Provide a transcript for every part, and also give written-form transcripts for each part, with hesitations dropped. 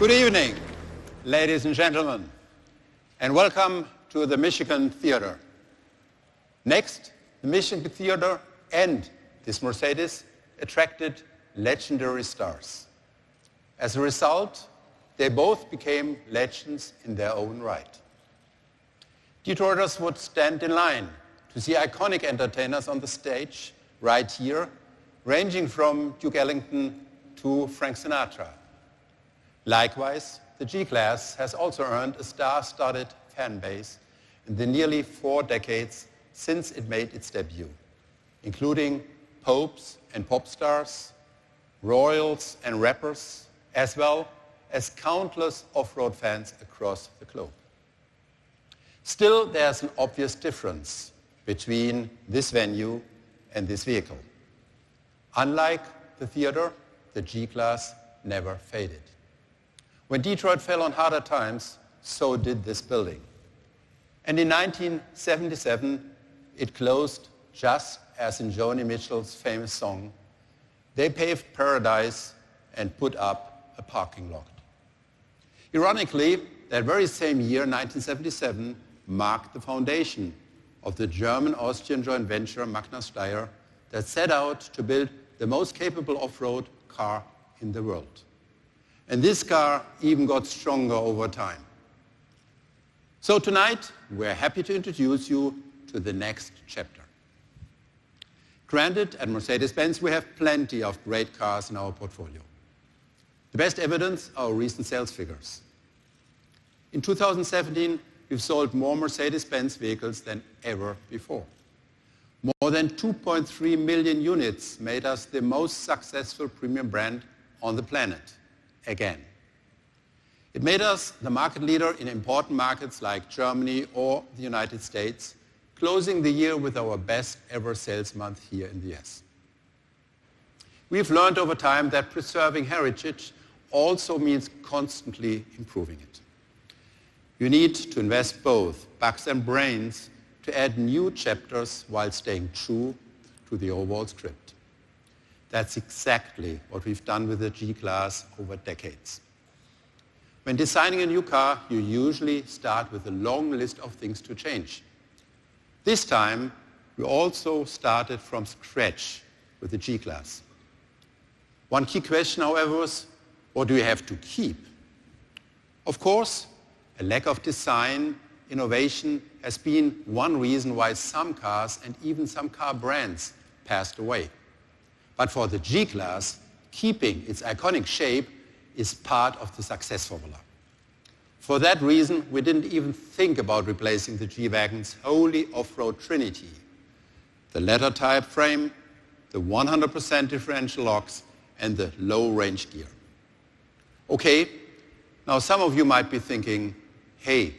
Good evening, ladies and gentlemen, and welcome to the Michigan Theater. Next, the Michigan Theater and this Mercedes attracted legendary stars. As a result, they both became legends in their own right. Detroiters would stand in line to see iconic entertainers on the stage right here, ranging from Duke Ellington to Frank Sinatra. Likewise, the G-Class has also earned a star-studded fan base in the nearly 4 decades since it made its debut, including popes and pop stars, royals and rappers, as well as countless off-road fans across the globe. Still, there's an obvious difference between this venue and this vehicle. Unlike the theater, the G-Class never faded. When Detroit fell on harder times, so did this building. And in 1977, it closed just as in Joni Mitchell's famous song, "They paved paradise and put up a parking lot." Ironically, that very same year, 1977, marked the foundation of the German-Austrian joint venture Magna Steyr that set out to build the most capable off-road car in the world. And this car even got stronger over time. So tonight, we're happy to introduce you to the next chapter. Granted, at Mercedes-Benz, we have plenty of great cars in our portfolio. The best evidence are our recent sales figures. In 2017, we've sold more Mercedes-Benz vehicles than ever before. More than 2.3 million units made us the most successful premium brand on the planet, again. It made us the market leader in important markets like Germany or the United States, closing the year with our best ever sales month here in the US. We've learned over time that preserving heritage also means constantly improving it. You need to invest both bucks and brains to add new chapters while staying true to the overall script. That's exactly what we've done with the G-Class over decades. When designing a new car, you usually start with a long list of things to change. This time, we also started from scratch with the G-Class. One key question, however, was, what do you have to keep? Of course, a lack of design innovation has been one reason why some cars and even some car brands passed away. But for the G-Class, keeping its iconic shape is part of the success formula. For that reason, we didn't even think about replacing the G-Wagon's holy off-road trinity: the ladder type frame, the 100% differential locks, and the low-range gear. Okay, now some of you might be thinking, hey,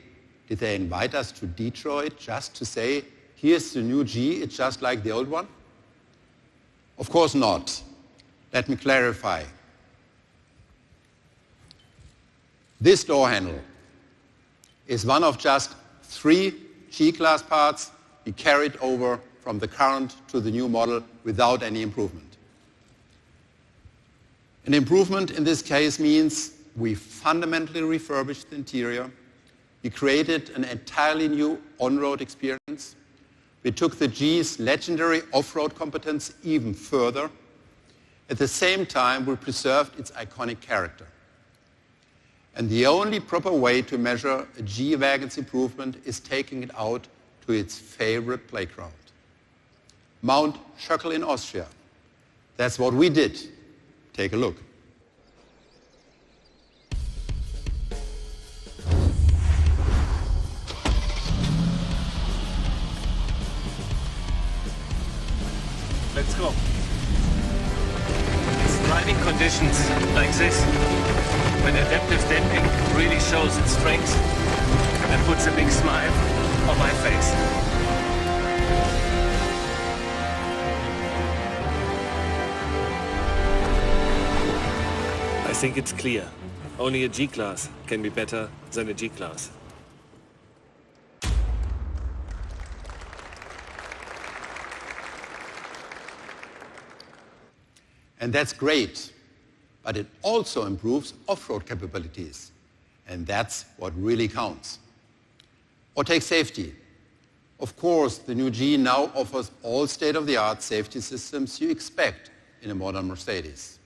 did they invite us to Detroit just to say, here's the new G, it's just like the old one? Of course not. Let me clarify. This door handle is one of just 3 G-Class parts we carried over from the current to the new model without any improvement. An improvement in this case means we fundamentally refurbished the interior. We created an entirely new on-road experience. We took the G's legendary off-road competence even further. At the same time, we preserved its iconic character. And the only proper way to measure a G-Wagon's improvement is taking it out to its favorite playground, Mount Schöckel in Austria. That's what we did. Take a look. Let's go. It's driving conditions like this when adaptive damping really shows its strength and puts a big smile on my face. I think it's clear. Only a G-Class can be better than a G-Class. And that's great. but it also improves off-road capabilities. And that's what really counts. Or take safety. Of course, the new G now offers all state-of-the-art safety systems you expect in a modern Mercedes.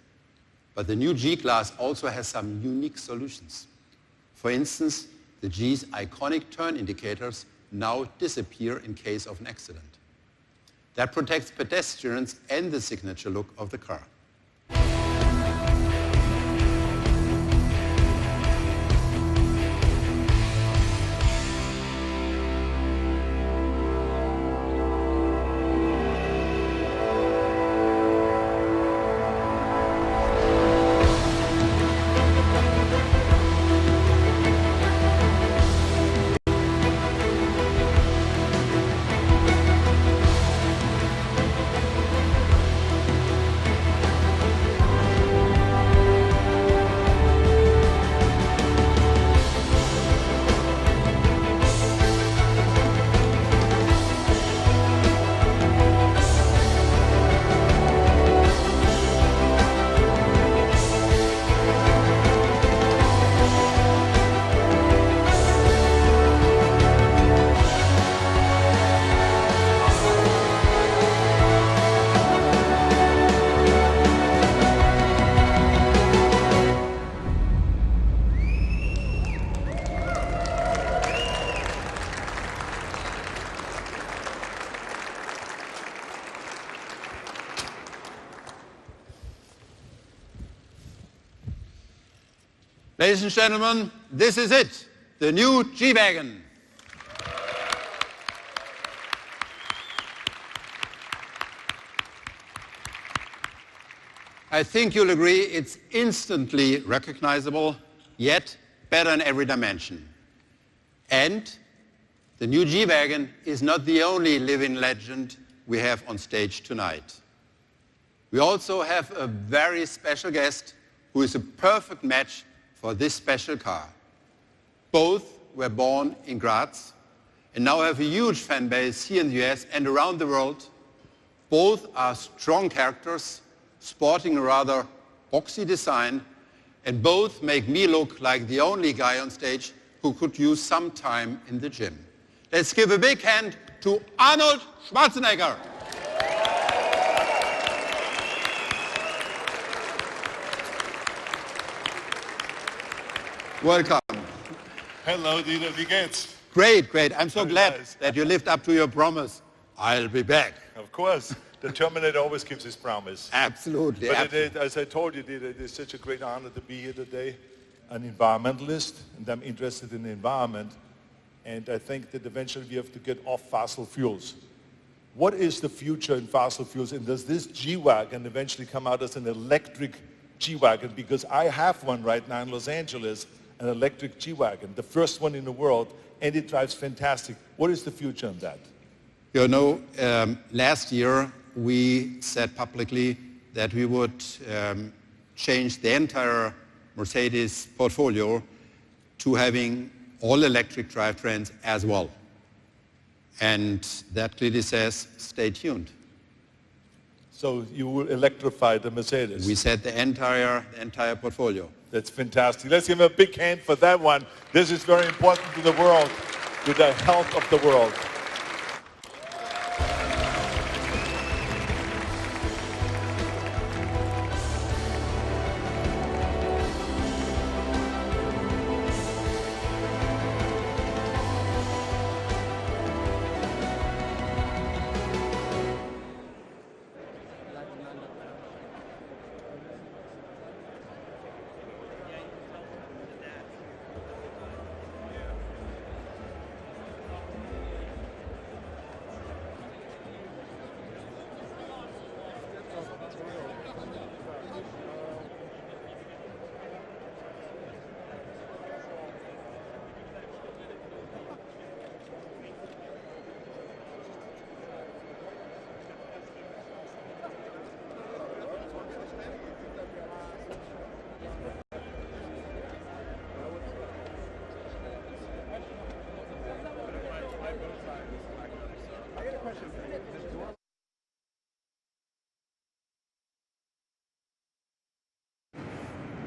But the new G-Class also has some unique solutions. For instance, the G's iconic turn indicators now disappear in case of an accident. That protects pedestrians and the signature look of the car. Ladies and gentlemen, this is it, the new G-Wagen. I think you'll agree it's instantly recognizable, yet better in every dimension. And the new G-Wagen is not the only living legend we have on stage tonight. We also have a very special guest who is a perfect match for this special car. Both were born in Graz and now have a huge fan base here in the US and around the world. Both are strong characters, sporting a rather boxy design, and both make me look like the only guy on stage who could use some time in the gym. Let's give a big hand to Arnold Schwarzenegger. Welcome. Hello, Dieter, wie geht's? Great, great. I'm so Very glad nice. that you lived up to your promise. I'll be back. Of course. The Terminator always keeps his promise. Absolutely. But absolutely. as I told you, Dieter, it is such a great honor to be here today. An environmentalist, and I'm interested in the environment. And I think that eventually we have to get off fossil fuels. What is the future in fossil fuels? And does this G-Wagen eventually come out as an electric G-Wagen? Because I have one right now in Los Angeles, an electric G-Wagen, the first one in the world, and it drives fantastic. What is the future on that? You know, last year we said publicly that we would change the entire Mercedes portfolio to having all electric drivetrains as well. And that clearly says, stay tuned. So you will electrify the Mercedes. We said the entire portfolio. That's fantastic. Let's give him a big hand for that one. This is very important to the world, to the health of the world.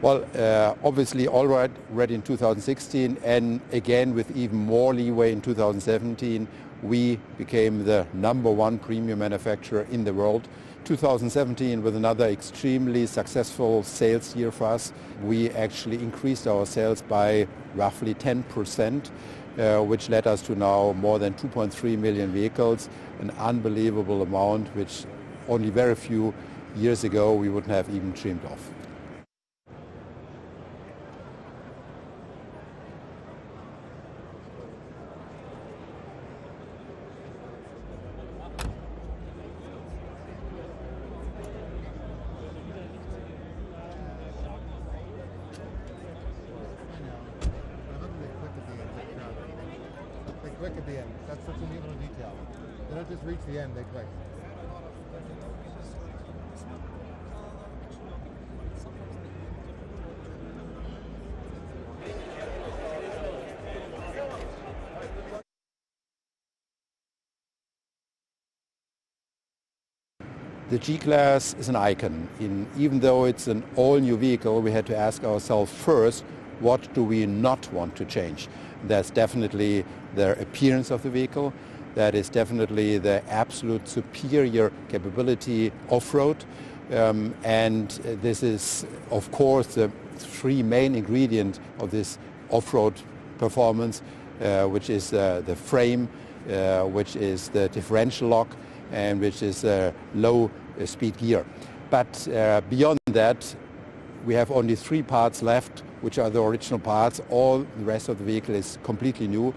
Well, obviously already in 2016 and again with even more leeway in 2017, we became the #1 premium manufacturer in the world. 2017 was another extremely successful sales year for us. We actually increased our sales by roughly 10%, which led us to now more than 2.3 million vehicles, an unbelievable amount which only very few years ago we wouldn't have even dreamed of. They click at the end. That's such a neat little detail. They don't just reach the end, they click. The G-Class is an icon. Even though it's an all-new vehicle, we had to ask ourselves first, what do we not want to change? That's definitely the appearance of the vehicle. That is definitely the absolute superior capability off-road. And this is, of course, the three main ingredients of this off-road performance, which is the frame, which is the differential lock, and which is low speed gear. But beyond that, we have only 3 parts left, which are the original parts. All the rest of the vehicle is completely new.